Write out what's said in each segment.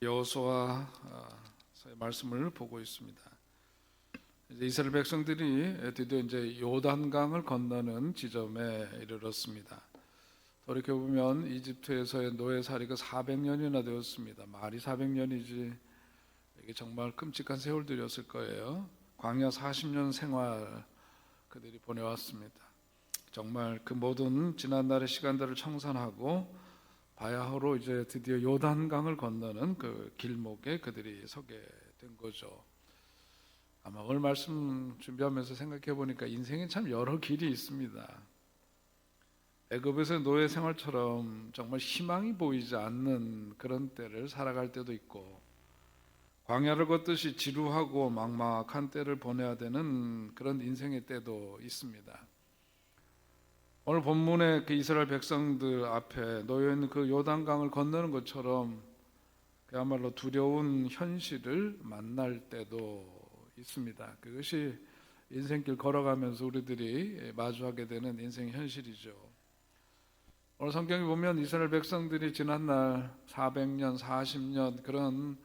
여호수아서의 말씀을 보고 있습니다. 이제 이스라엘 백성들이 드디어 이제 요단강을 건너는 지점에 이르렀습니다. 돌이켜 보면 이집트에서의 노예살이가 400년이나 되었습니다. 말이 400년이지 이게 정말 끔찍한 세월들이었을 거예요. 광야 40년 생활 그들이 보내왔습니다. 정말 그 모든 지난날의 시간들을 청산하고 바야흐로 이제 드디어 요단강을 건너는 그 길목에 그들이 서게 된 거죠. 아마 오늘 말씀 준비하면서 생각해 보니까 인생에 참 여러 길이 있습니다. 애굽에서의 노예 생활처럼 정말 희망이 보이지 않는 그런 때를 살아갈 때도 있고, 광야를 걷듯이 지루하고 막막한 때를 보내야 되는 그런 인생의 때도 있습니다. 오늘 본문의 그 이스라엘 백성들 앞에 놓여 있는 그 요단강을 건너는 것처럼 그야말로 두려운 현실을 만날 때도 있습니다. 그것이 인생길 걸어가면서 우리들이 마주하게 되는 인생 현실이죠. 오늘 성경에 보면 이스라엘 백성들이 지난날 400년, 40년 그런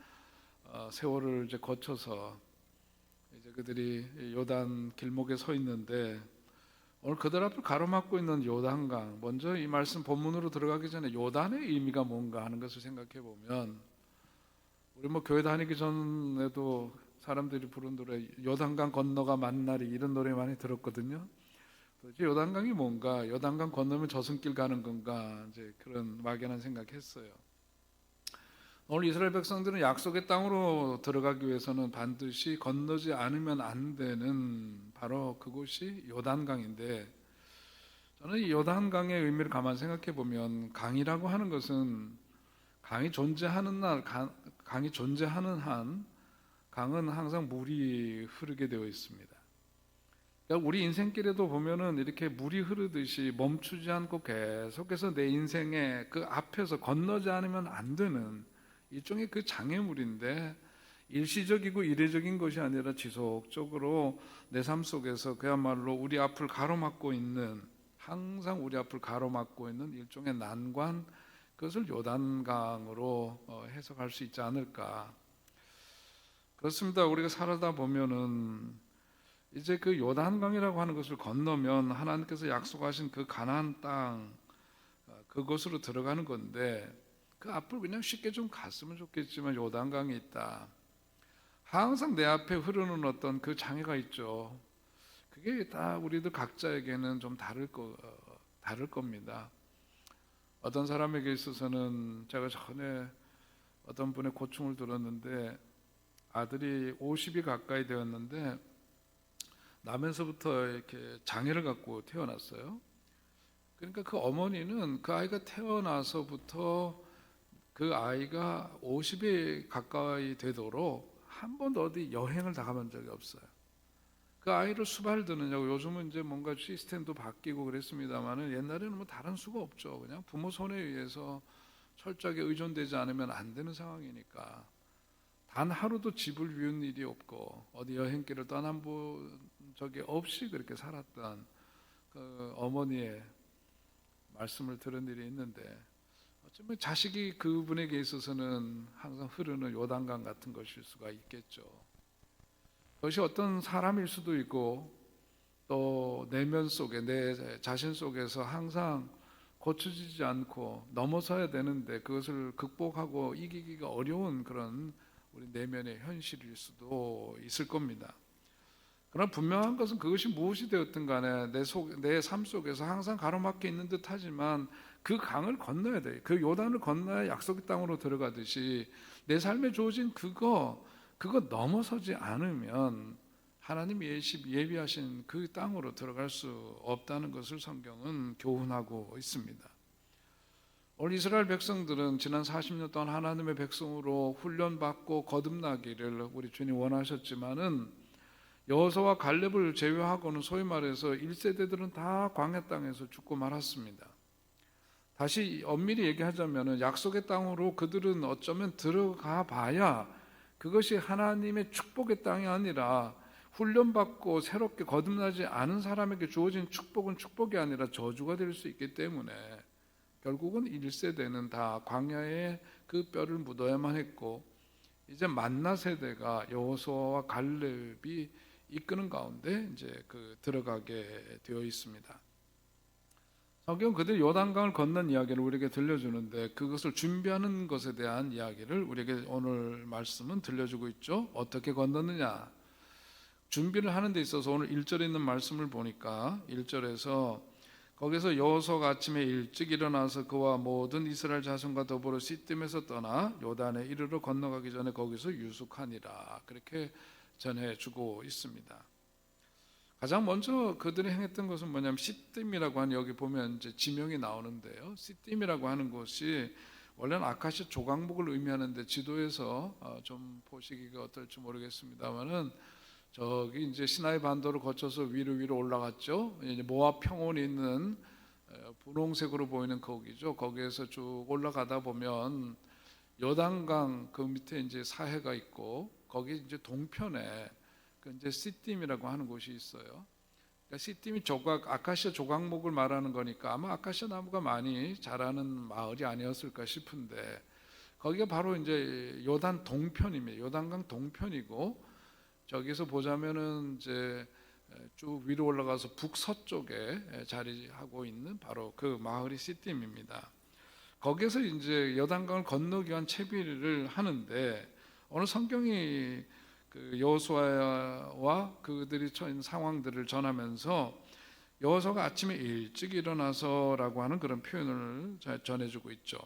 세월을 이제 거쳐서 이제 그들이 요단 길목에 서 있는데, 오늘 그들 앞을 가로막고 있는 요단강, 먼저 이 말씀 본문으로 들어가기 전에 요단의 의미가 뭔가 하는 것을 생각해 보면, 우리 교회 다니기 전에도 사람들이 부른 노래 요단강 건너가 만나리 이런 노래 많이 들었거든요. 도대체 요단강이 뭔가, 요단강 건너면 저승길 가는 건가, 이제 그런 막연한 생각했어요. 오늘 이스라엘 백성들은 약속의 땅으로 들어가기 위해서는 반드시 건너지 않으면 안 되는 바로 그곳이 요단강인데, 저는 이 요단강의 의미를 가만히 생각해 보면, 강이라고 하는 것은 강이 존재하는 한 강은 항상 물이 흐르게 되어 있습니다. 그러니까 우리 인생길에도 보면은 이렇게 물이 흐르듯이 멈추지 않고 계속해서 내 인생의 그 앞에서 건너지 않으면 안 되는 일종의 그 장애물인데, 일시적이고 이례적인 것이 아니라 지속적으로 내 삶 속에서 그야말로 우리 앞을 가로막고 있는, 항상 우리 앞을 가로막고 있는 일종의 난관, 그것을 요단강으로 해석할 수 있지 않을까. 그렇습니다. 우리가 살아다 보면은 이제 그 요단강이라고 하는 것을 건너면 하나님께서 약속하신 그 가나안 땅, 그곳으로 들어가는 건데, 그 앞을 그냥 쉽게 좀 갔으면 좋겠지만 요단강이 있다. 항상 내 앞에 흐르는 어떤 그 장애가 있죠. 그게 다 우리들 각자에게는 좀 다를 겁니다. 어떤 사람에게 있어서는, 제가 전에 어떤 분의 고충을 들었는데, 아들이 50이 가까이 되었는데 나면서부터 이렇게 장애를 갖고 태어났어요. 그러니까 그 어머니는 그 아이가 태어나서부터 그 아이가 50에 가까이 되도록 한 번도 어디 여행을 나가본 적이 없어요. 그 아이를 수발 드느냐고, 요즘은 이제 뭔가 시스템도 바뀌고 그랬습니다만은 옛날에는 다른 수가 없죠. 그냥 부모 손에 의해서 철저하게 의존되지 않으면 안 되는 상황이니까 단 하루도 집을 비운 일이 없고 어디 여행길을 떠나본 적이 없이 그렇게 살았던 그 어머니의 말씀을 들은 일이 있는데, 어쩌면 자식이 그분에게 있어서는 항상 흐르는 요단강 같은 것일 수가 있겠죠. 그것이 어떤 사람일 수도 있고, 또 내면 속에, 내 자신 속에서 항상 고쳐지지 않고 넘어서야 되는데 그것을 극복하고 이기기가 어려운 그런 우리 내면의 현실일 수도 있을 겁니다. 그러나 분명한 것은 그것이 무엇이 되었든 간에 내 삶 속에서 항상 가로막혀 있는 듯 하지만 그 강을 건너야 돼. 그 요단을 건너야 약속의 땅으로 들어가듯이 내 삶에 주어진 그거 넘어서지 않으면 하나님이 예비하신 그 땅으로 들어갈 수 없다는 것을 성경은 교훈하고 있습니다. 오늘 이스라엘 백성들은 지난 40년 동안 하나님의 백성으로 훈련받고 거듭나기를 우리 주님 원하셨지만은, 여호수아와 갈렙을 제외하고는 소위 말해서 1세대들은 다 광야 땅에서 죽고 말았습니다. 다시 엄밀히 얘기하자면 약속의 땅으로 그들은 어쩌면 들어가 봐야 그것이 하나님의 축복의 땅이 아니라, 훈련받고 새롭게 거듭나지 않은 사람에게 주어진 축복은 축복이 아니라 저주가 될 수 있기 때문에 결국은 1세대는 다 광야의 그 뼈를 묻어야만 했고, 이제 만나 세대가 여호수아와 갈렙이 이끄는 가운데 이제 들어가게 되어 있습니다. 성경 그들이 요단강을 건넌 이야기를 우리에게 들려주는데, 그것을 준비하는 것에 대한 이야기를 우리에게 오늘 말씀은 들려주고 있죠. 어떻게 건넜느냐? 준비를 하는 데 있어서 오늘 1절에 있는 말씀을 보니까 1절에서 거기서 여호수아가 아침에 일찍 일어나서 그와 모든 이스라엘 자손과 더불어 시딤에서 떠나 요단에 이르러 건너가기 전에 거기서 유숙하니라, 그렇게 전해주고 있습니다. 가장 먼저 그들이 행했던 것은 뭐냐면 시딤이라고 하는, 여기 보면 이제 지명이 나오는데요, 시딤이라고 하는 곳이 원래는 아카시아 조각목을 의미하는데, 지도에서 좀 보시기가 어떨지 모르겠습니다만은 저기 이제 시나이 반도를 거쳐서 위로 올라갔죠. 이제 모압 평원이 있는 분홍색으로 보이는 거기죠. 거기에서 쭉 올라가다 보면 요단강 그 밑에 이제 사해가 있고, 거기 이제 동편에 그 이제 시딤이라고 하는 곳이 있어요. 그러니까 시딤이 아카시아 조각목을 말하는 거니까 아마 아카시아 나무가 많이 자라는 마을이 아니었을까 싶은데, 거기가 바로 이제 요단 동편입니다. 요단강 동편이고, 저기서 보자면은 이제 쭉 위로 올라가서 북서쪽에 자리하고 있는 바로 그 마을이 시딤입니다. 거기서 이제 요단강을 건너기 위한 채비를 하는데, 오늘 성경이 그 여호수아와 그들이 처한 상황들을 전하면서 여호수아가 아침에 일찍 일어나서라고 하는 그런 표현을 전해주고 있죠.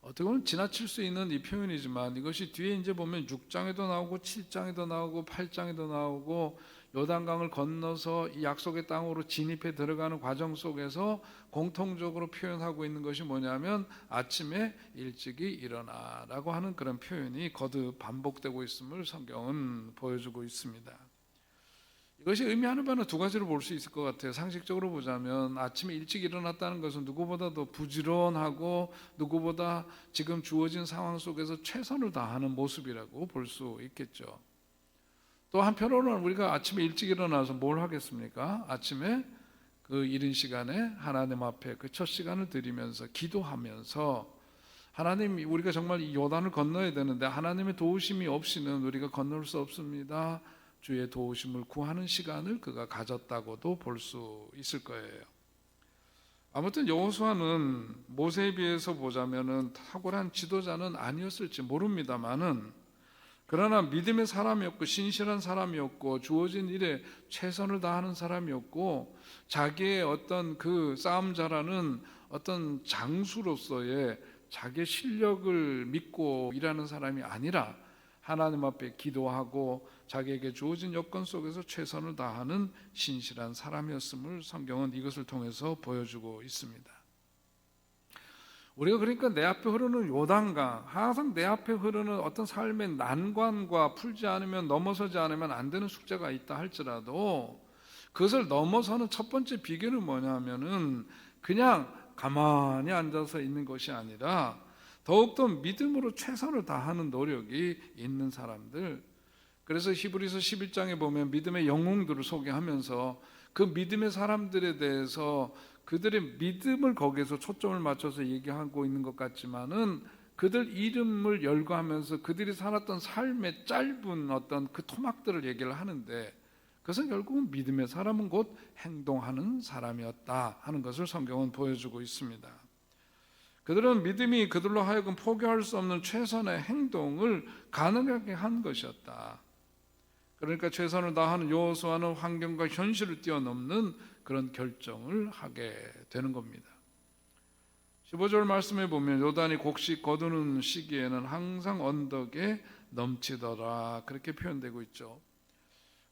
어떻게 보면 지나칠 수 있는 이 표현이지만, 이것이 뒤에 이제 보면 6장에도 나오고 7장에도 나오고 8장에도 나오고 요단강을 건너서 이 약속의 땅으로 진입해 들어가는 과정 속에서 공통적으로 표현하고 있는 것이 뭐냐면 아침에 일찍이 일어나라고 하는 그런 표현이 거듭 반복되고 있음을 성경은 보여주고 있습니다. 이것이 의미하는 바는 두 가지로 볼 수 있을 것 같아요. 상식적으로 보자면 아침에 일찍 일어났다는 것은 누구보다도 부지런하고 누구보다 지금 주어진 상황 속에서 최선을 다하는 모습이라고 볼 수 있겠죠. 또 한편으로는 우리가 아침에 일찍 일어나서 뭘 하겠습니까? 아침에 그 이른 시간에 하나님 앞에 그 첫 시간을 드리면서 기도하면서, 하나님, 우리가 정말 이 요단을 건너야 되는데 하나님의 도우심이 없이는 우리가 건널 수 없습니다. 주의 도우심을 구하는 시간을 그가 가졌다고도 볼 수 있을 거예요. 아무튼 여호수아는 모세에 비해서 보자면은 탁월한 지도자는 아니었을지 모릅니다만은, 그러나 믿음의 사람이었고 신실한 사람이었고 주어진 일에 최선을 다하는 사람이었고, 자기의 어떤 그 싸움 잘하는 어떤 장수로서의 자기의 실력을 믿고 일하는 사람이 아니라 하나님 앞에 기도하고 자기에게 주어진 여건 속에서 최선을 다하는 신실한 사람이었음을 성경은 이것을 통해서 보여주고 있습니다. 우리가 그러니까 내 앞에 흐르는 요단강, 항상 내 앞에 흐르는 어떤 삶의 난관과 풀지 않으면, 넘어서지 않으면 안 되는 숙제가 있다 할지라도, 그것을 넘어서는 첫 번째 비결은 뭐냐면은 그냥 가만히 앉아서 있는 것이 아니라 더욱더 믿음으로 최선을 다하는 노력이 있는 사람들. 그래서 히브리서 11장에 보면 믿음의 영웅들을 소개하면서 그 믿음의 사람들에 대해서 그들의 믿음을 거기에서 초점을 맞춰서 얘기하고 있는 것 같지만은, 그들 이름을 열거하면서 그들이 살았던 삶의 짧은 어떤 그 토막들을 얘기를 하는데, 그것은 결국은 믿음의 사람은 곧 행동하는 사람이었다 하는 것을 성경은 보여주고 있습니다. 그들은 믿음이 그들로 하여금 포기할 수 없는 최선의 행동을 가능하게 한 것이었다. 그러니까 최선을 다하는 여호수아는 환경과 현실을 뛰어넘는 그런 결정을 하게 되는 겁니다. 15절 말씀에 보면 요단이 곡식 거두는 시기에는 항상 언덕에 넘치더라, 그렇게 표현되고 있죠.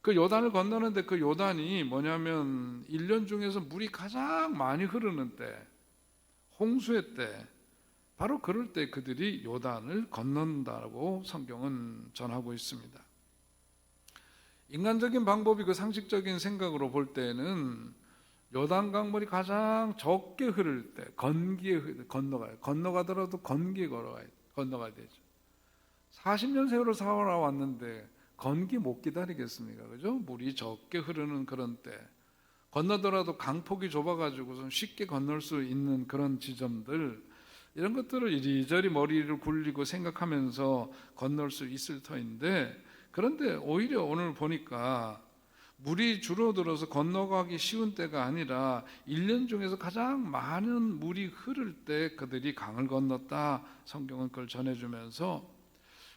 그 요단을 건너는데 그 요단이 뭐냐면 1년 중에서 물이 가장 많이 흐르는 때, 홍수의 때, 바로 그럴 때 그들이 요단을 건넌다고 성경은 전하고 있습니다. 인간적인 방법이, 그 상식적인 생각으로 볼 때는 요단강물이 가장 적게 흐를 때 건기에 건너가더라도 건기에 건너가야 되죠. 40년 세월을 살아왔는데 건기 못 기다리겠습니까? 그죠? 물이 적게 흐르는 그런 때, 건너더라도 강폭이 좁아가지고 쉽게 건널 수 있는 그런 지점들, 이런 것들을 이리저리 머리를 굴리고 생각하면서 건널 수 있을 터인데, 그런데 오히려 오늘 보니까 물이 줄어들어서 건너가기 쉬운 때가 아니라 1년 중에서 가장 많은 물이 흐를 때 그들이 강을 건넜다. 성경은 그걸 전해주면서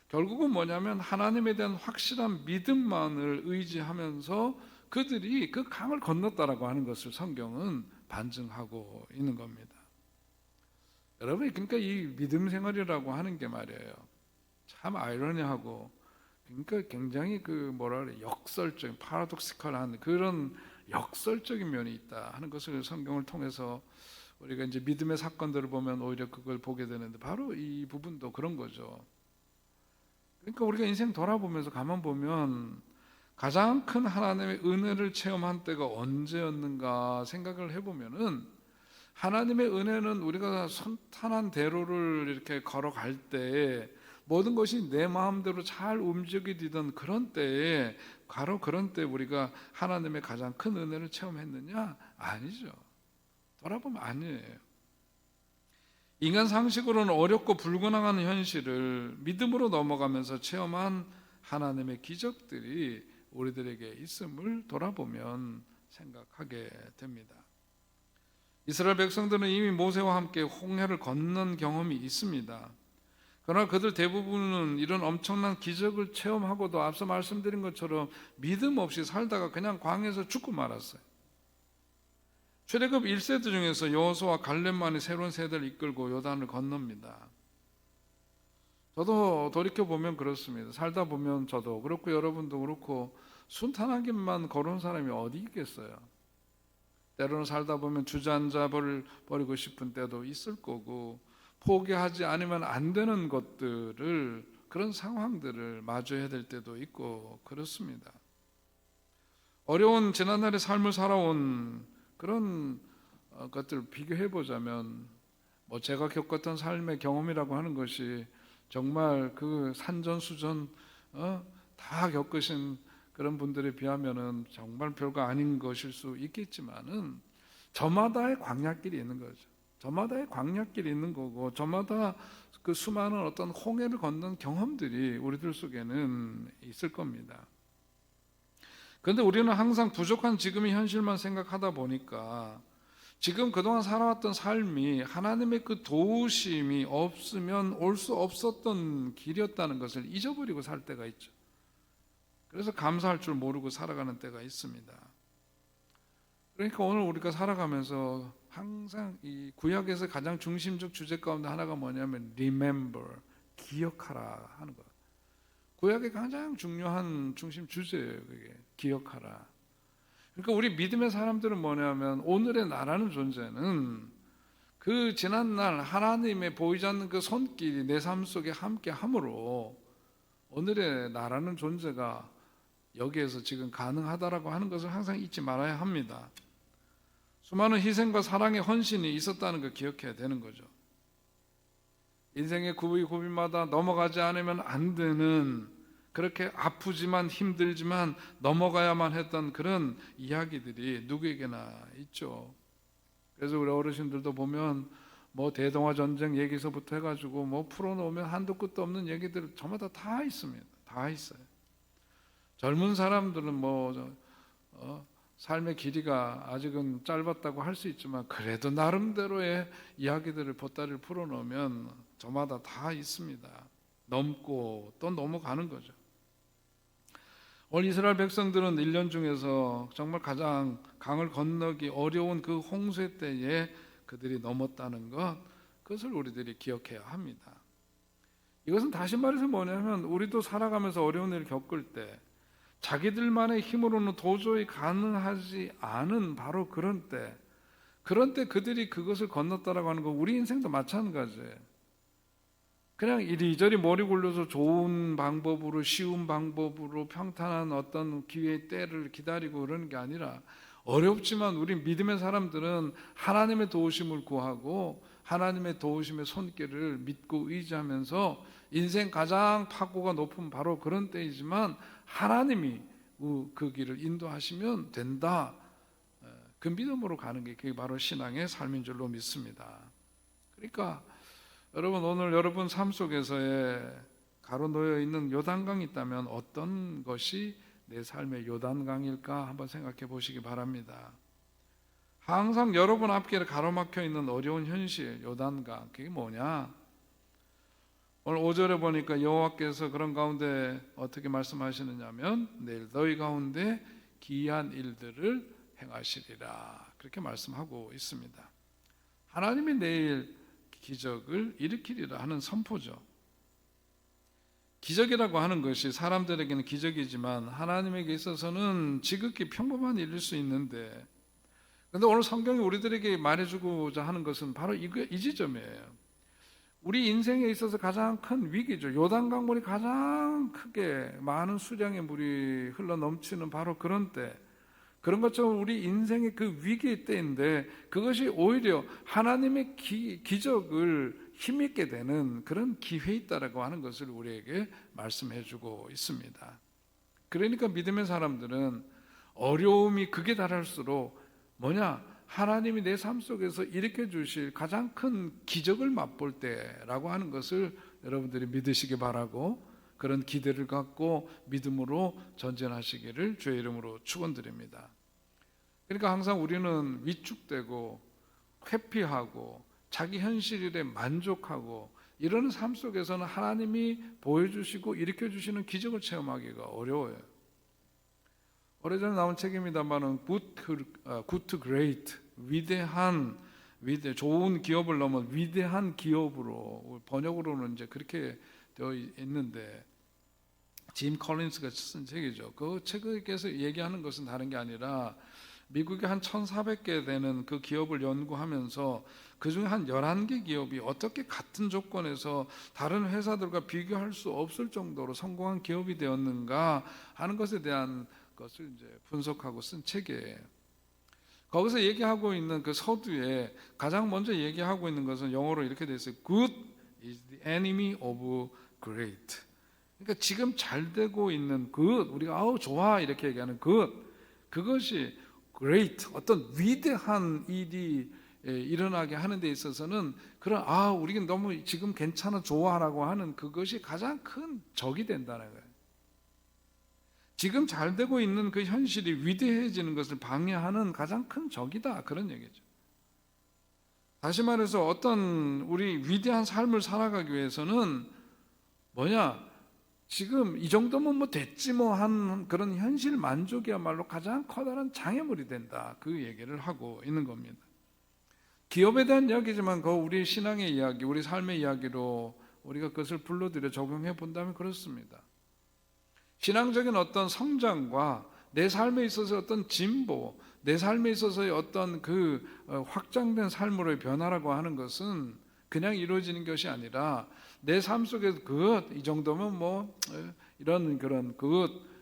결국은 뭐냐면 하나님에 대한 확실한 믿음만을 의지하면서 그들이 그 강을 건넜다라고 하는 것을 성경은 반증하고 있는 겁니다. 여러분, 그러니까 이 믿음 생활이라고 하는 게 말이에요, 참 아이러니하고, 그러니까 굉장히 역설적인 파라독시컬한 그런 역설적인 면이 있다 하는 것을 성경을 통해서 우리가 이제 믿음의 사건들을 보면 오히려 그걸 보게 되는데, 바로 이 부분도 그런 거죠. 그러니까 우리가 인생 돌아보면서 가만 보면 가장 큰 하나님의 은혜를 체험한 때가 언제였는가 생각을 해보면은, 하나님의 은혜는 우리가 선탄한 대로를 이렇게 걸어갈 때에 모든 것이 내 마음대로 잘 움직이던 그런 때에, 바로 그런 때 우리가 하나님의 가장 큰 은혜를 체험했느냐? 아니죠. 돌아보면 아니에요. 인간 상식으로는 어렵고 불가능한 현실을 믿음으로 넘어가면서 체험한 하나님의 기적들이 우리들에게 있음을 돌아보면 생각하게 됩니다. 이스라엘 백성들은 이미 모세와 함께 홍해를 건넌 경험이 있습니다. 그러나 그들 대부분은 이런 엄청난 기적을 체험하고도 앞서 말씀드린 것처럼 믿음 없이 살다가 그냥 광야에서 죽고 말았어요. 최대급 1세대 중에서 여호수아와 갈렙만이 새로운 세대를 이끌고 요단을 건넙니다. 저도 돌이켜보면 그렇습니다. 살다 보면 저도 그렇고 여러분도 그렇고 순탄하게만 걸어온 사람이 어디 있겠어요. 때로는 살다 보면 주저앉아 버리고 싶은 때도 있을 거고, 포기하지 않으면 안 되는 것들을, 그런 상황들을 마주해야 될 때도 있고 그렇습니다. 어려운 지난날의 삶을 살아온 그런 것들을 비교해 보자면, 제가 겪었던 삶의 경험이라고 하는 것이 정말 그 산전수전 다 겪으신 그런 분들에 비하면은 정말 별거 아닌 것일 수 있겠지만은, 저마다의 광야길이 있는 거죠. 저마다의 광야길이 있는 거고, 저마다 그 수많은 어떤 홍해를 건넌 경험들이 우리들 속에는 있을 겁니다. 그런데 우리는 항상 부족한 지금의 현실만 생각하다 보니까 지금 그동안 살아왔던 삶이 하나님의 그 도우심이 없으면 올 수 없었던 길이었다는 것을 잊어버리고 살 때가 있죠. 그래서 감사할 줄 모르고 살아가는 때가 있습니다. 그러니까 오늘 우리가 살아가면서 항상 이 구약에서 가장 중심적 주제 가운데 하나가 뭐냐면 remember, 기억하라 하는 것. 구약의 가장 중요한 중심 주제예요. 그게 기억하라. 그러니까 우리 믿음의 사람들은 뭐냐면, 오늘의 나라는 존재는 그 지난날 하나님의 보이지 않는 그 손길이 내 삶 속에 함께 함으로 오늘의 나라는 존재가 여기에서 지금 가능하다라고 하는 것을 항상 잊지 말아야 합니다. 수많은 희생과 사랑의 헌신이 있었다는 걸 기억해야 되는 거죠. 인생의 고비고비마다 넘어가지 않으면 안 되는, 그렇게 아프지만 힘들지만 넘어가야만 했던 그런 이야기들이 누구에게나 있죠. 그래서 우리 어르신들도 보면 대동아 전쟁 얘기서부터 해가지고 풀어놓으면 한도 끝도 없는 얘기들 저마다 다 있습니다. 다 있어요. 젊은 사람들은 삶의 길이가 아직은 짧았다고 할 수 있지만, 그래도 나름대로의 이야기들을 보따리를 풀어놓으면 저마다 다 있습니다. 넘고 또 넘어가는 거죠. 오늘 이스라엘 백성들은 1년 중에서 정말 가장 강을 건너기 어려운 그 홍수 때에 그들이 넘었다는 것, 그것을 우리들이 기억해야 합니다. 이것은 다시 말해서 뭐냐면, 우리도 살아가면서 어려운 일을 겪을 때 자기들만의 힘으로는 도저히 가능하지 않은 바로 그런 때 그들이 그것을 건넜다라고 하는 거, 우리 인생도 마찬가지예요. 그냥 이리저리 머리 굴려서 좋은 방법으로, 쉬운 방법으로 평탄한 어떤 기회의 때를 기다리고 그러는 게 아니라, 어렵지만 우리 믿음의 사람들은 하나님의 도우심을 구하고 하나님의 도우심의 손길을 믿고 의지하면서, 인생 가장 파고가 높은 바로 그런 때이지만 하나님이 그 길을 인도하시면 된다, 그 믿음으로 가는 게 그게 바로 신앙의 삶인 줄로 믿습니다. 그러니까 여러분, 오늘 여러분 삶 속에서의 가로놓여 있는 요단강이 있다면 어떤 것이 내 삶의 요단강일까 한번 생각해 보시기 바랍니다. 항상 여러분 앞길에 가로막혀 있는 어려운 현실, 요단강, 그게 뭐냐? 오늘 5절에 보니까 여호와께서 그런 가운데 어떻게 말씀하시느냐면 내일 너희 가운데 기이한 일들을 행하시리라, 그렇게 말씀하고 있습니다. 하나님이 내일 기적을 일으키리라 하는 선포죠. 기적이라고 하는 것이 사람들에게는 기적이지만 하나님에게 있어서는 지극히 평범한 일일 수 있는데, 그런데 오늘 성경이 우리들에게 말해주고자 하는 것은 바로 이 지점이에요. 우리 인생에 있어서 가장 큰 위기죠. 요단강물이 가장 크게 많은 수량의 물이 흘러 넘치는 바로 그런 때, 그런 것처럼 우리 인생의 그 위기의 때인데 그것이 오히려 하나님의 기적을 힘있게 되는 그런 기회에 있다라고 하는 것을 우리에게 말씀해 주고 있습니다. 그러니까 믿음의 사람들은 어려움이 극에 달할수록 뭐냐? 하나님이 내 삶 속에서 일으켜 주실 가장 큰 기적을 맛볼 때라고 하는 것을 여러분들이 믿으시기 바라고, 그런 기대를 갖고 믿음으로 전진하시기를 주의 이름으로 축원드립니다. 그러니까 항상 우리는 위축되고 회피하고 자기 현실에 만족하고 이런 삶 속에서는 하나님이 보여주시고 일으켜 주시는 기적을 체험하기가 어려워요. 오래전에 나온 책입니다만은 Good to Great, 좋은 기업을 넘은 위대한 기업으로, 번역으로는 이제 그렇게 되어 있는데 짐 컬린스가 쓴 책이죠. 그 책에서 얘기하는 것은 다른 게 아니라 미국에 한 1,400개 되는 그 기업을 연구하면서 그중에 한 11개 기업이 어떻게 같은 조건에서 다른 회사들과 비교할 수 없을 정도로 성공한 기업이 되었는가 하는 것에 대한 것을 이제 분석하고 쓴 책이에요. 거기서 얘기하고 있는 그 서두에 가장 먼저 얘기하고 있는 것은 영어로 이렇게 되어 있어요. Good is the enemy of great. 그러니까 지금 잘 되고 있는 good, 우리가 아우 좋아 이렇게 얘기하는 good, 그것이 great, 어떤 위대한 일이 일어나게 하는 데 있어서는 그런 우리가 너무 지금 괜찮아 좋아라고 하는 그것이 가장 큰 적이 된다는 거예요. 지금 잘 되고 있는 그 현실이 위대해지는 것을 방해하는 가장 큰 적이다, 그런 얘기죠. 다시 말해서 어떤 우리 위대한 삶을 살아가기 위해서는 뭐냐? 지금 이 정도면 뭐 됐지 뭐 한 그런 현실 만족이야말로 가장 커다란 장애물이 된다, 그 얘기를 하고 있는 겁니다. 기업에 대한 이야기지만 그 우리 신앙의 이야기, 우리 삶의 이야기로 우리가 그것을 불러들여 적용해 본다면 그렇습니다. 신앙적인 어떤 성장과 내 삶에 있어서 어떤 진보, 내 삶에 있어서의 어떤 그 확장된 삶으로의 변화라고 하는 것은 그냥 이루어지는 것이 아니라 내 삶 속에서 이 정도면 뭐 이런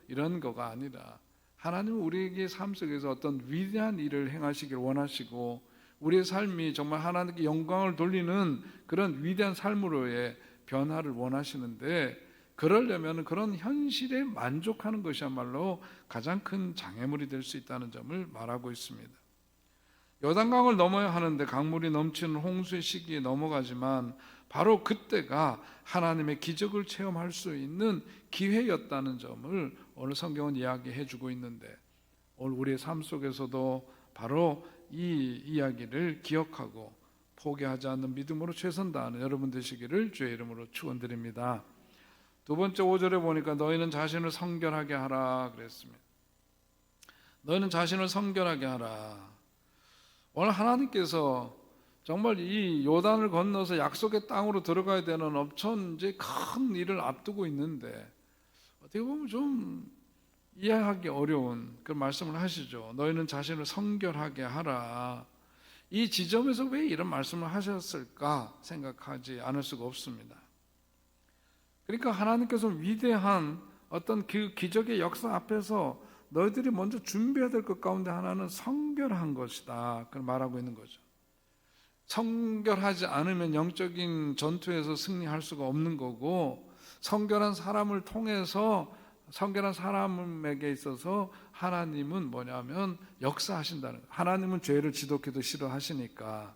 이런 거가 아니라 하나님은 우리에게 삶 속에서 어떤 위대한 일을 행하시길 원하시고 우리의 삶이 정말 하나님께 영광을 돌리는 그런 위대한 삶으로의 변화를 원하시는데, 그러려면 그런 현실에 만족하는 것이야말로 가장 큰 장애물이 될 수 있다는 점을 말하고 있습니다. 요단강을 넘어야 하는데 강물이 넘치는 홍수의 시기에 넘어가지만 바로 그때가 하나님의 기적을 체험할 수 있는 기회였다는 점을 오늘 성경은 이야기해 주고 있는데, 오늘 우리의 삶 속에서도 바로 이 이야기를 기억하고 포기하지 않는 믿음으로 최선 다하는 여러분 되시기를 주의 이름으로 축원드립니다. 두 번째 5절에 보니까 너희는 자신을 성결하게 하라 그랬습니다. 너희는 자신을 성결하게 하라. 오늘 하나님께서 정말 이 요단을 건너서 약속의 땅으로 들어가야 되는 엄청 이제 큰 일을 앞두고 있는데 어떻게 보면 좀 이해하기 어려운 그 말씀을 하시죠. 너희는 자신을 성결하게 하라. 이 지점에서 왜 이런 말씀을 하셨을까 생각하지 않을 수가 없습니다. 그러니까 하나님께서 위대한 어떤 그 기적의 역사 앞에서 너희들이 먼저 준비해야 될 것 가운데 하나는 성결한 것이다, 그걸 말하고 있는 거죠. 성결하지 않으면 영적인 전투에서 승리할 수가 없는 거고, 성결한 사람을 통해서 성결한 사람에게 있어서 하나님은 뭐냐면 역사하신다는 거예요. 하나님은 죄를 지독히도 싫어하시니까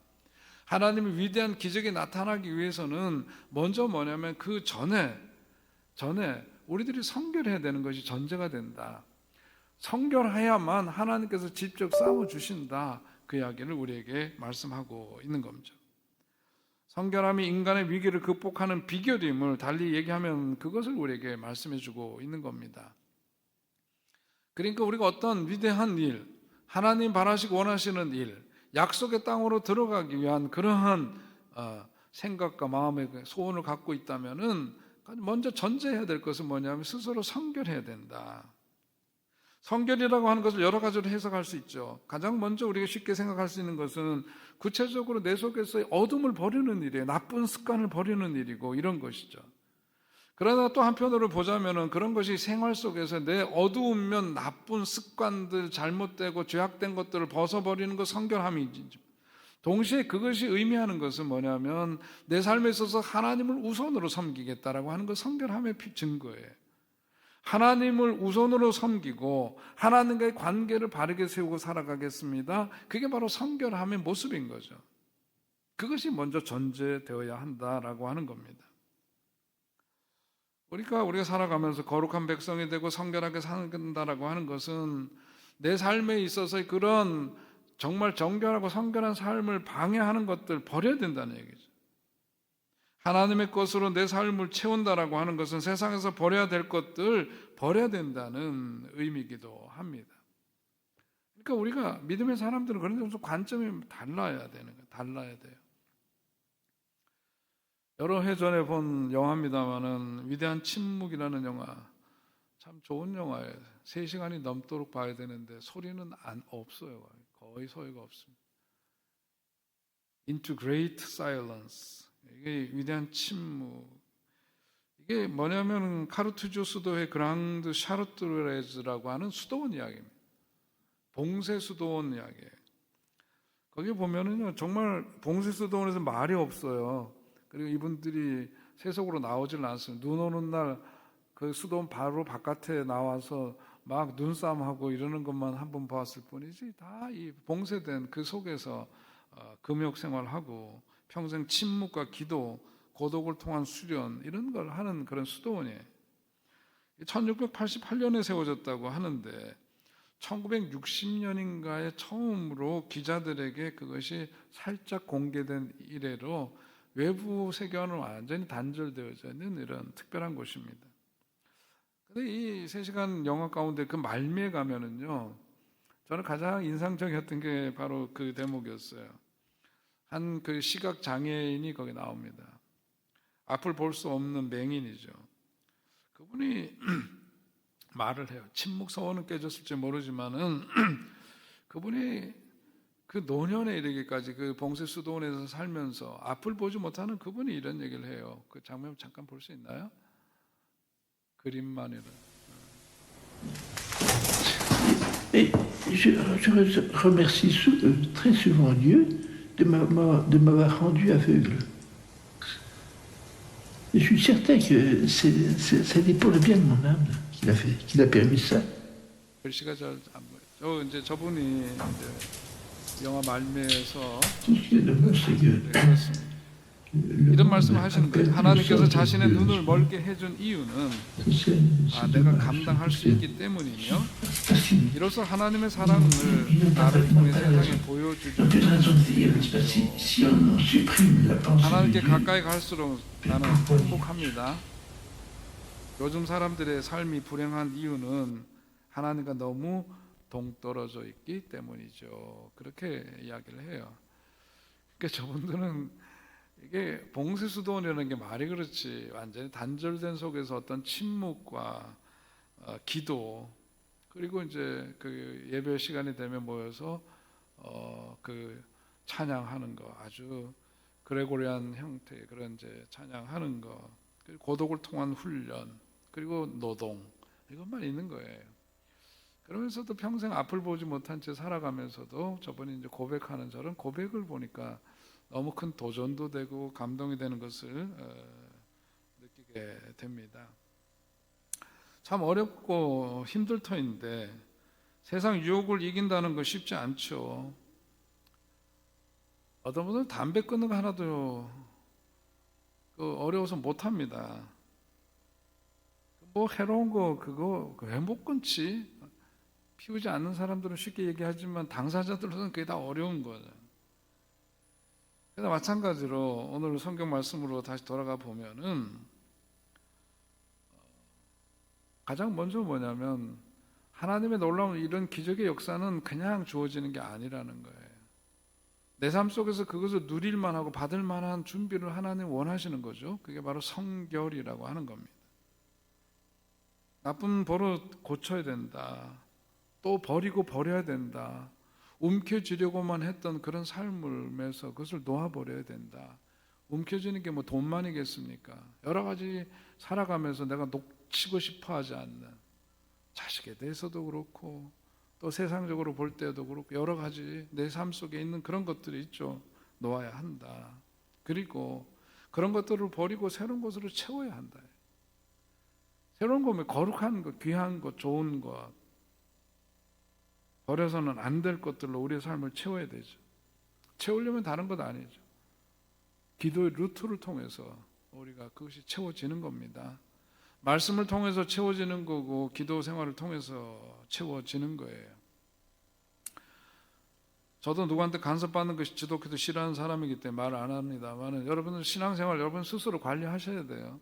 하나님의 위대한 기적이 나타나기 위해서는 먼저 뭐냐면 그 전에 우리들이 성결해야 되는 것이 전제가 된다. 성결해야만 하나님께서 직접 싸워주신다. 그 이야기를 우리에게 말씀하고 있는 겁니다. 성결함이 인간의 위기를 극복하는 비결임을 달리 얘기하면 그것을 우리에게 말씀해주고 있는 겁니다. 그러니까 우리가 어떤 위대한 일, 하나님 바라시고 원하시는 일, 약속의 땅으로 들어가기 위한 그러한 생각과 마음의 소원을 갖고 있다면은 먼저 전제해야 될 것은 뭐냐면 스스로 성결해야 된다. 성결이라고 하는 것을 여러 가지로 해석할 수 있죠. 가장 먼저 우리가 쉽게 생각할 수 있는 것은 구체적으로 내 속에서의 어둠을 버리는 일이에요. 나쁜 습관을 버리는 일이고 이런 것이죠. 그러나 또 한편으로 보자면은 그런 것이 생활 속에서 내 어두운 나쁜 습관들, 잘못되고 죄악된 것들을 벗어버리는 것 성결함이지. 동시에 그것이 의미하는 것은 뭐냐면 내 삶에 있어서 하나님을 우선으로 섬기겠다라고 하는 것 성결함의 증거예요. 하나님을 우선으로 섬기고 하나님과의 관계를 바르게 세우고 살아가겠습니다. 그게 바로 성결함의 모습인 거죠. 그것이 먼저 전제되어야 한다라고 하는 겁니다. 우리가 살아가면서 거룩한 백성이 되고 성결하게 산다라고 하는 것은 내 삶에 있어서의 그런 정말 정결하고 성결한 삶을 방해하는 것들 버려야 된다는 얘기죠. 하나님의 것으로 내 삶을 채운다라고 하는 것은 세상에서 버려야 될 것들 버려야 된다는 의미이기도 합니다. 그러니까 우리가 믿음의 사람들은 그런 점에서 관점이 달라야 돼요. 여러 해 전에 본 영화입니다만은 위대한 침묵이라는 영화, 참 좋은 영화예요. 3시간이 넘도록 봐야 되는데 소리는 없어요. 거의 소리가 없습니다. Into Great Silence. 이게 위대한 침묵. 이게 뭐냐면 카르투조 수도의 그랑드 샤르트레즈라고 하는 수도원 이야기입니다. 봉쇄 수도원 이야기예요. 거기 보면은요, 정말 봉쇄 수도원에서 말이 없어요. 그리고 이분들이 세속으로 나오질 않습니다. 눈 오는 날 그 수도원 바로 바깥에 나와서 막 눈싸움하고 이러는 것만 한번 봤을 뿐이지 다 이 봉쇄된 그 속에서 금욕 생활하고 평생 침묵과 기도, 고독을 통한 수련 이런 걸 하는 그런 수도원이에요. 1688년에 세워졌다고 하는데 1960년인가에 처음으로 기자들에게 그것이 살짝 공개된 이래로 외부 세계와는 완전히 단절되어져 있는 이런 특별한 곳입니다. 근데 이 3시간 영화 가운데 그 말미에 가면은요, 저는 가장 인상적이었던 게 바로 그 대목이었어요. 한 그 시각 장애인이 거기 나옵니다. 앞을 볼 수 없는 맹인이죠. 그분이 말을 해요. 침묵 소원은 깨졌을지 모르지만은 그분이 그 노년에 이르기까지 그 봉쇄 수도원에서 살면서 앞을 보지 못하는 그분이 이런 얘기를 해요. 그 장면 잠깐 볼 수 있나요? 그림만이라. Et je remercie très souvent Dieu de m'avoir rendu aveugle. Et je suis certain que c'est pour le bien de mon âme qu'il a permis ça. 글씨가 잘 안 보여요. 이제 저분이 이제 영화 말미에서 그렇습니다. 이런 말씀을 하시는 거예요. 하나님께서 자신의 눈을 멀게 해준 이유는 내가 감당할 수 있기 때문이며 이로써 하나님의 사랑을 나를 통해 세상에 보여주기 위해서 하나님께 가까이 갈수록 나는 행복합니다. 요즘 사람들의 삶이 불행한 이유는 하나님과 너무 동떨어져 있기 때문이죠. 그렇게 이야기를 해요. 그러니까 저분들은 이게 봉쇄 수도원이라는 게 말이 그렇지 완전히 단절된 속에서 어떤 침묵과 기도 그리고 이제 그 예배 시간이 되면 모여서 그 찬양하는 거 아주 그레고리안 형태의 그런 이제 찬양하는 거 그리고 고독을 통한 훈련 그리고 노동 이것만 있는 거예요. 그러면서도 평생 앞을 보지 못한 채 살아가면서도 저번에 이제 고백하는 저런 고백을 보니까 너무 큰 도전도 되고 감동이 되는 것을 느끼게 됩니다. 참 어렵고 힘들 터인데 세상 유혹을 이긴다는 거 쉽지 않죠. 어떤 분들은 담배 끊는 거 하나도 어려워서 못 합니다. 뭐 해로운 거 그거 왜 못 끊지? 피우지 않는 사람들은 쉽게 얘기하지만 당사자들로서는 그게 다 어려운 거죠. 그래서 마찬가지로 오늘 성경 말씀으로 다시 돌아가 보면은 가장 먼저 뭐냐면 하나님의 놀라운 이런 기적의 역사는 그냥 주어지는 게 아니라는 거예요. 내 삶 속에서 그것을 누릴 만하고 받을 만한 준비를 하나님 원하시는 거죠. 그게 바로 성결이라고 하는 겁니다. 나쁜 버릇 고쳐야 된다. 또 버리고 버려야 된다. 움켜쥐려고만 했던 그런 삶을면서 그것을 놓아버려야 된다. 움켜쥐는 게 뭐 돈만이겠습니까? 여러 가지 살아가면서 내가 놓치고 싶어 하지 않는 자식에 대해서도 그렇고 또 세상적으로 볼 때도 그렇고 여러 가지 내 삶 속에 있는 그런 것들이 있죠. 놓아야 한다. 그리고 그런 것들을 버리고 새로운 것으로 채워야 한다. 새로운 거면 거룩한 것, 귀한 것, 좋은 것 버려서는 안 될 것들로 우리의 삶을 채워야 되죠. 채우려면 다른 것 아니죠. 기도의 루트를 통해서 우리가 그것이 채워지는 겁니다. 말씀을 통해서 채워지는 거고 기도 생활을 통해서 채워지는 거예요. 저도 누구한테 간섭받는 것이 지독해도 싫어하는 사람이기 때문에 말을 안 합니다만 여러분은 신앙생활 여러분 스스로 관리하셔야 돼요.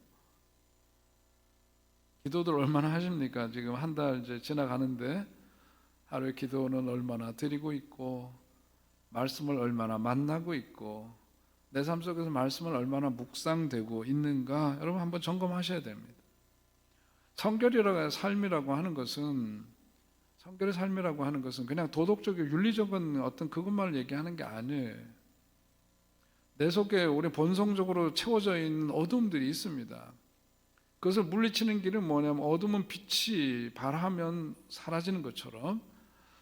기도들 얼마나 하십니까? 지금 한 달 이제 지나가는데 하루에 기도는 얼마나 드리고 있고 말씀을 얼마나 만나고 있고 내 삶 속에서 말씀을 얼마나 묵상되고 있는가 여러분 한번 점검하셔야 됩니다. 성결이라고 삶이라고 하는 것은 성결의 삶이라고 하는 것은 그냥 도덕적이고 윤리적인 어떤 그것만을 얘기하는 게 아니에요. 내 속에 우리 본성적으로 채워져 있는 어둠들이 있습니다. 그것을 물리치는 길은 뭐냐면 어둠은 빛이 발하면 사라지는 것처럼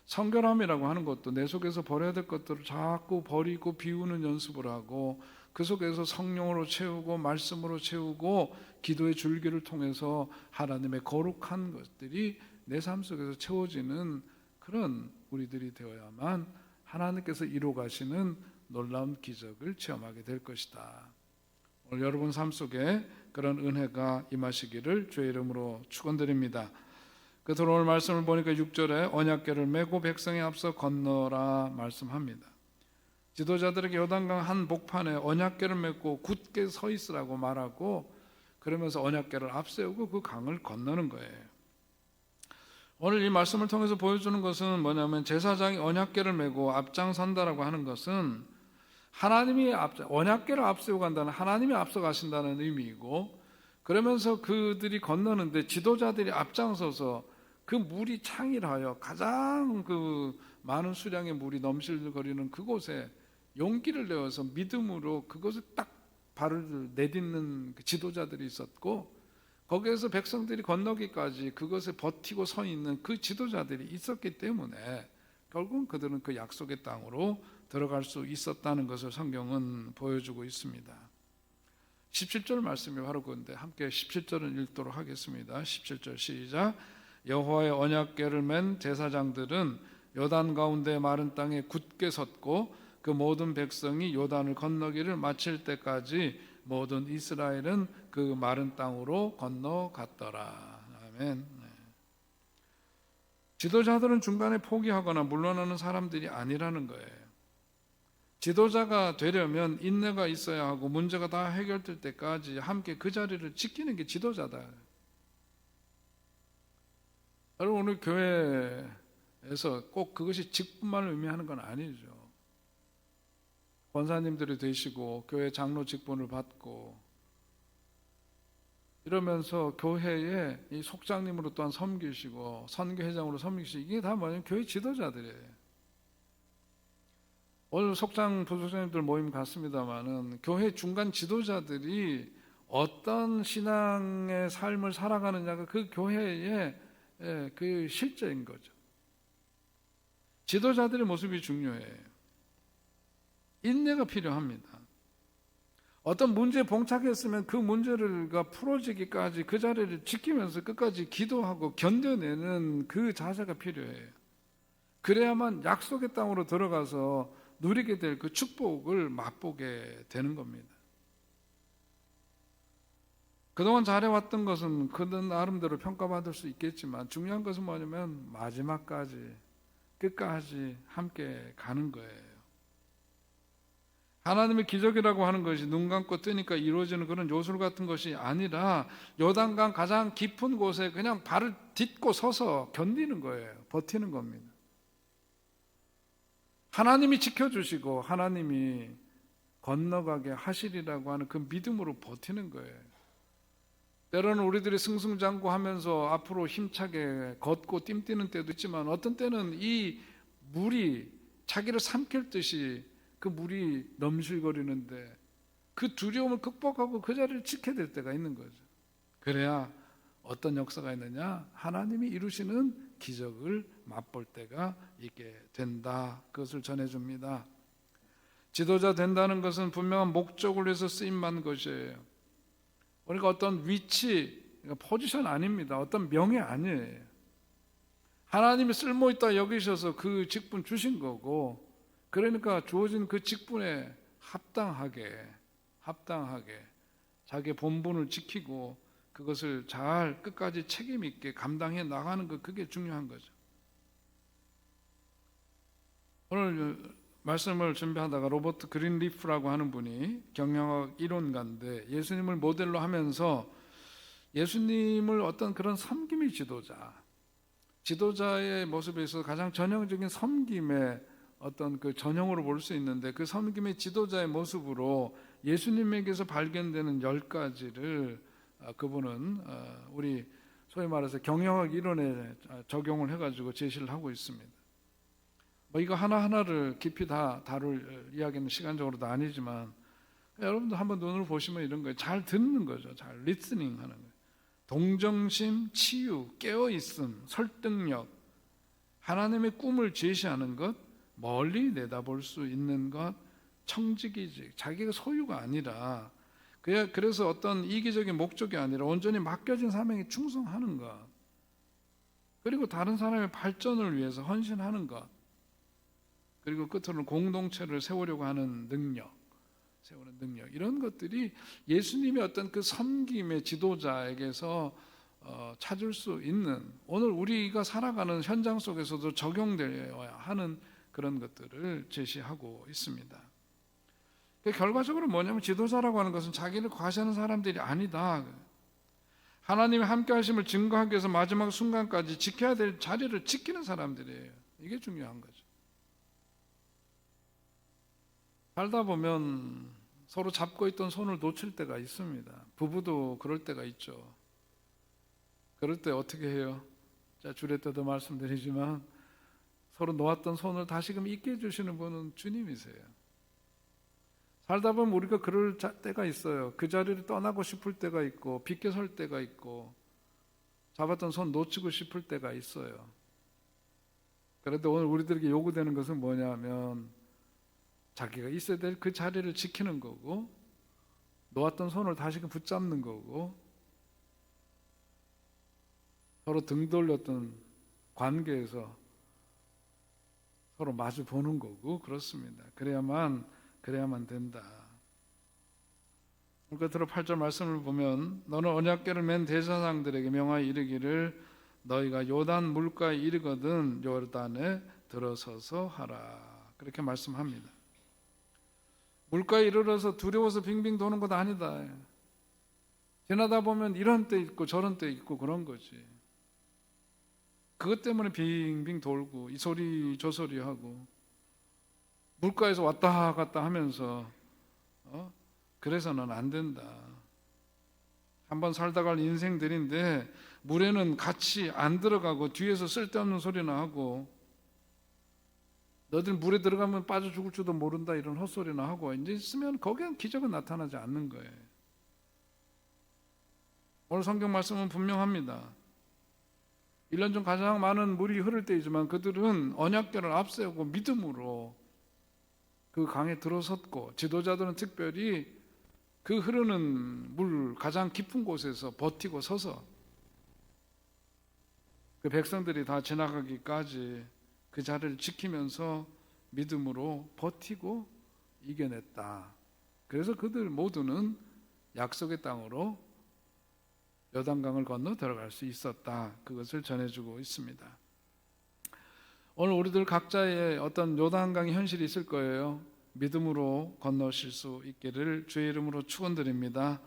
성결함이라고 하는 것도 내 속에서 버려야 될 것들을 자꾸 버리고 비우는 연습을 하고 그 속에서 성령으로 채우고 말씀으로 채우고 기도의 줄기를 통해서 하나님의 거룩한 것들이 내 삶 속에서 채워지는 그런 우리들이 되어야만 하나님께서 이루어 가시는 놀라운 기적을 체험하게 될 것이다. 오늘 여러분 삶 속에 그런 은혜가 임하시기를 주의 이름으로 축원드립니다. 그래서 오늘 말씀을 보니까 6절에 언약궤를 메고 백성에 앞서 건너라 말씀합니다. 지도자들에게 요단강 한 복판에 언약궤를 메고 굳게 서 있으라고 말하고 그러면서 언약궤를 앞세우고 그 강을 건너는 거예요. 오늘 이 말씀을 통해서 보여주는 것은 뭐냐면 제사장이 언약궤를 메고 앞장선다라고 하는 것은 하나님이 언약궤를 앞세우고 간다는 하나님이 앞서 가신다는 의미이고 그러면서 그들이 건너는데 지도자들이 앞장서서 그 물이 창일하여 가장 그 많은 수량의 물이 넘실거리는 그곳에 용기를 내어서 믿음으로 그것을 딱 발을 내딛는 그 지도자들이 있었고 거기에서 백성들이 건너기까지 그것에 버티고 서 있는 그 지도자들이 있었기 때문에 결국은 그들은 그 약속의 땅으로 들어갈 수 있었다는 것을 성경은 보여주고 있습니다. 17절 말씀이 바로 그건데 함께 17절은 읽도록 하겠습니다. 17절 시작. 여호와의 언약궤를 맨 제사장들은 요단 가운데 마른 땅에 굳게 섰고 그 모든 백성이 요단을 건너기를 마칠 때까지 모든 이스라엘은 그 마른 땅으로 건너갔더라. 아멘. 지도자들은 중간에 포기하거나 물러나는 사람들이 아니라는 거예요. 지도자가 되려면 인내가 있어야 하고 문제가 다 해결될 때까지 함께 그 자리를 지키는 게 지도자다. 여러분 오늘 교회에서 꼭 그것이 직분만을 의미하는 건 아니죠. 권사님들이 되시고 교회 장로 직분을 받고 이러면서 교회에 이 속장님으로 또한 섬기시고 선교회장으로 섬기시고 이게 다 뭐냐면 교회 지도자들이에요. 오늘 속장 부속장님들 모임 갔습니다마는 교회 중간 지도자들이 어떤 신앙의 삶을 살아가느냐가 그 교회의 그 실제인 거죠. 지도자들의 모습이 중요해요. 인내가 필요합니다. 어떤 문제에 봉착했으면 그 문제가 풀어지기까지 그 자리를 지키면서 끝까지 기도하고 견뎌내는 그 자세가 필요해요. 그래야만 약속의 땅으로 들어가서 누리게 될 그 축복을 맛보게 되는 겁니다. 그동안 잘해왔던 것은 그는 나름대로 평가받을 수 있겠지만 중요한 것은 뭐냐면 마지막까지 끝까지 함께 가는 거예요. 하나님의 기적이라고 하는 것이 눈 감고 뜨니까 이루어지는 그런 요술 같은 것이 아니라 요단강 가장 깊은 곳에 그냥 발을 딛고 서서 견디는 거예요. 버티는 겁니다. 하나님이 지켜주시고 하나님이 건너가게 하시리라고 하는 그 믿음으로 버티는 거예요. 때로는 우리들이 승승장구하면서 앞으로 힘차게 걷고 뜀뛰는 때도 있지만 어떤 때는 이 물이 자기를 삼킬 듯이 그 물이 넘실거리는데 그 두려움을 극복하고 그 자리를 지켜야 될 때가 있는 거죠. 그래야 어떤 역사가 있느냐? 하나님이 이루시는 기적을 맛볼 때가 있게 된다. 그것을 전해줍니다. 지도자 된다는 것은 분명한 목적을 위해서 쓰임만 것이에요. 그러니까 어떤 위치, 포지션 아닙니다. 어떤 명예 아니에요. 하나님이 쓸모있다 여기셔서 그 직분 주신 거고, 그러니까 주어진 그 직분에 합당하게 자기의 본분을 지키고 그것을 잘 끝까지 책임 있게 감당해 나가는 것, 그게 중요한 거죠. 오늘 말씀을 준비하다가 로버트 그린리프라고 하는 분이 경영학 이론가인데 예수님을 모델로 하면서 예수님을 어떤 그런 섬김의 지도자의 모습에 있어서 가장 전형적인 섬김의 어떤 그 전형으로 볼 수 있는데 그 섬김의 지도자의 모습으로 예수님에게서 발견되는 10가지를 그분은 우리 소위 말해서 경영학 이론에 적용을 해가지고 제시를 하고 있습니다. 이거 하나하나를 깊이 다 다룰 이야기는 시간적으로도 아니지만 여러분도 한번 눈으로 보시면 이런 거예요. 잘 듣는 거죠. 잘 리스닝 하는 거예요. 동정심, 치유, 깨어있음, 설득력, 하나님의 꿈을 제시하는 것, 멀리 내다볼 수 있는 것, 청지기직, 자기가 소유가 아니라 그래서 어떤 이기적인 목적이 아니라 온전히 맡겨진 사명에 충성하는 것, 그리고 다른 사람의 발전을 위해서 헌신하는 것, 그리고 끝으로는 공동체를 세우려고 하는 세우는 능력, 이런 것들이 예수님의 어떤 그 섬김의 지도자에게서 찾을 수 있는, 오늘 우리가 살아가는 현장 속에서도 적용되어야 하는 그런 것들을 제시하고 있습니다. 결과적으로 뭐냐면 지도자라고 하는 것은 자기를 과시하는 사람들이 아니다. 하나님의 함께 하심을 증거하기 위해서 마지막 순간까지 지켜야 될 자리를 지키는 사람들이에요. 이게 중요한 거죠. 살다 보면 서로 잡고 있던 손을 놓칠 때가 있습니다. 부부도 그럴 때가 있죠. 그럴 때 어떻게 해요? 주례 때도 말씀드리지만 서로 놓았던 손을 다시금 있게 해주시는 분은 주님이세요. 살다 보면 우리가 그럴 때가 있어요. 그 자리를 떠나고 싶을 때가 있고 비껴 설 때가 있고 잡았던 손 놓치고 싶을 때가 있어요. 그런데 오늘 우리들에게 요구되는 것은 뭐냐면 자기가 있어야 될 그 자리를 지키는 거고 놓았던 손을 다시금 붙잡는 거고 서로 등 돌렸던 관계에서 서로 마주 보는 거고 그렇습니다. 그래야만 된다. 끝으로 8절 말씀을 보면 너는 언약궤를 맨 대제사장들에게 명하여 이르기를 너희가 요단 물가에 이르거든 요단에 들어서서 하라. 그렇게 말씀합니다. 물가에 이르러서 두려워서 빙빙 도는 것 아니다. 지나다 보면 이런 때 있고 저런 때 있고 그런 거지. 그것 때문에 빙빙 돌고 이 소리 저 소리 하고 물가에서 왔다 갔다 하면서 그래서는 안 된다. 한번 살다 갈 인생들인데 물에는 같이 안 들어가고 뒤에서 쓸데없는 소리나 하고 너들 물에 들어가면 빠져 죽을 줄도 모른다 이런 헛소리나 하고 이제 있으면 거기엔 기적은 나타나지 않는 거예요. 오늘 성경 말씀은 분명합니다. 1년 중 가장 많은 물이 흐를 때이지만 그들은 언약궤를 앞세우고 믿음으로 그 강에 들어섰고 지도자들은 특별히 그 흐르는 물 가장 깊은 곳에서 버티고 서서 그 백성들이 다 지나가기까지 그 자리를 지키면서 믿음으로 버티고 이겨냈다. 그래서 그들 모두는 약속의 땅으로 요단강을 건너 들어갈 수 있었다. 그것을 전해주고 있습니다. 오늘 우리들 각자의 어떤 요단강의 현실이 있을 거예요. 믿음으로 건너실 수 있기를 주의 이름으로 축원드립니다.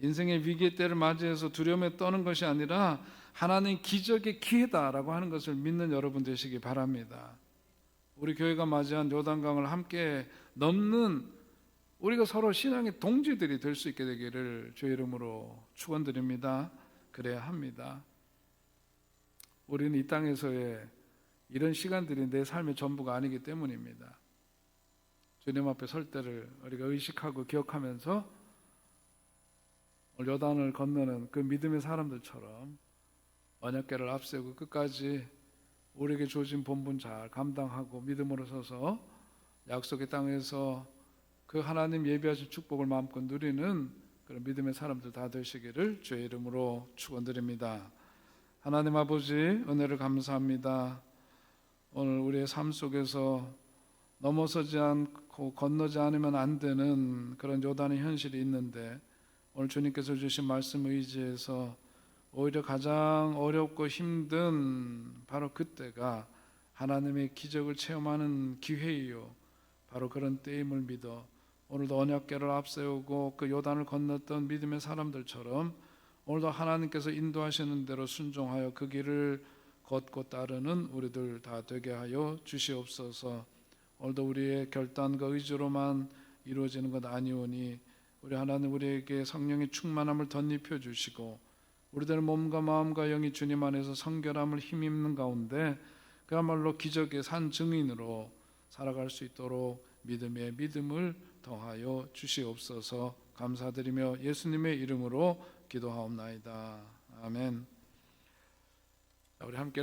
인생의 위기의 때를 맞이해서 두려움에 떠는 것이 아니라 하나님 기적의 기회다라고 하는 것을 믿는 여러분 되시기 바랍니다. 우리 교회가 맞이한 요단강을 함께 넘는 우리가 서로 신앙의 동지들이 될 수 있게 되기를 주의 이름으로 축원드립니다. 그래야 합니다. 우리는 이 땅에서의 이런 시간들이 내 삶의 전부가 아니기 때문입니다. 주님 앞에 설 때를 우리가 의식하고 기억하면서 요단을 건너는 그 믿음의 사람들처럼 언약궤를 앞세우고 끝까지 우리에게 주어진 본분 잘 감당하고 믿음으로 서서 약속의 땅에서 그 하나님 예비하신 축복을 마음껏 누리는 그런 믿음의 사람들 다 되시기를 주의 이름으로 축원드립니다. 하나님 아버지 은혜를 감사합니다. 오늘 우리의 삶 속에서 넘어서지 않고 건너지 않으면 안 되는 그런 요단의 현실이 있는데 오늘 주님께서 주신 말씀 의지해서 오히려 가장 어렵고 힘든 바로 그때가 하나님의 기적을 체험하는 기회이요 바로 그런 때임을 믿어 오늘도 언약궤를 앞세우고 그 요단을 건넜던 믿음의 사람들처럼 오늘도 하나님께서 인도하시는 대로 순종하여 그 길을 걷고 따르는 우리들 다 되게 하여 주시옵소서. 오늘도 우리의 결단과 의지로만 이루어지는 것 아니오니 우리 하나님 우리에게 성령의 충만함을 덧입혀 주시고 우리들 몸과 마음과 영이 주님 안에서 성결함을 힘입는 가운데 그야말로 기적의 산 증인으로 살아갈 수 있도록 믿음의 믿음을 더하여 주시옵소서. 감사드리며 예수님의 이름으로 기도하옵나이다. 아멘. 우리 함께